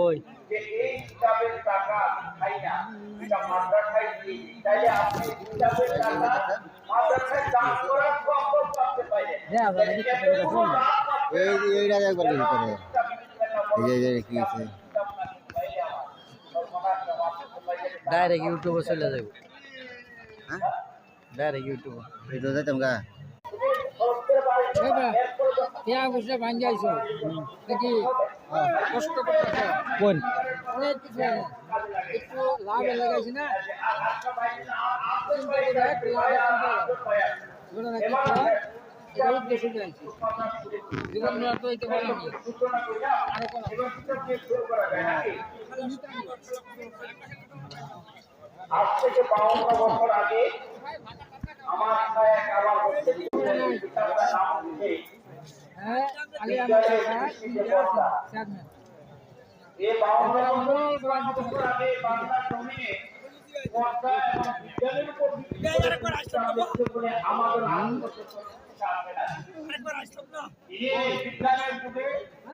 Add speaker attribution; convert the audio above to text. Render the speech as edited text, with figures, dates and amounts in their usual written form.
Speaker 1: ওই
Speaker 2: যে এই কিতাবের টাকা খাই না, এটা মাদ্রাসায় দিই, তাইলে আপনি কিতাবের টাকা মাদ্রাসায় দান করার সম্ভব করতে পারেন।
Speaker 3: এইটা একবার দেখি করে এই কি আছে
Speaker 1: ডাইরেক্ট ইউটিউবে চলে যাবে।
Speaker 3: হ্যাঁ
Speaker 1: ডাইরেক্ট ইউটিউবে
Speaker 3: এটা যাইতাম গা
Speaker 4: বসে ভাঙ যাইছো নাকি কষ্ট করতেছ
Speaker 1: কোন
Speaker 4: অনেক কিছু একটু লাভে লাগাইছি না উদ্দেশ্য যাইছি জীবন তো হইতে পারি আরো কোন
Speaker 2: আজ থেকে 52 বছর আগে আমার এক আবার হচ্ছে কিতাবটার নাম হচ্ছে
Speaker 4: হ্যাঁ আলী আমার চেয়ারম্যান
Speaker 2: এই 52 বছর আগে বাংলা জমিনে পর্দা এবং বিজ্ঞানের উপর ভিত্তি করে আমাদের আত্মসচেতনতা আসবে না। এই বিজ্ঞানের যুগে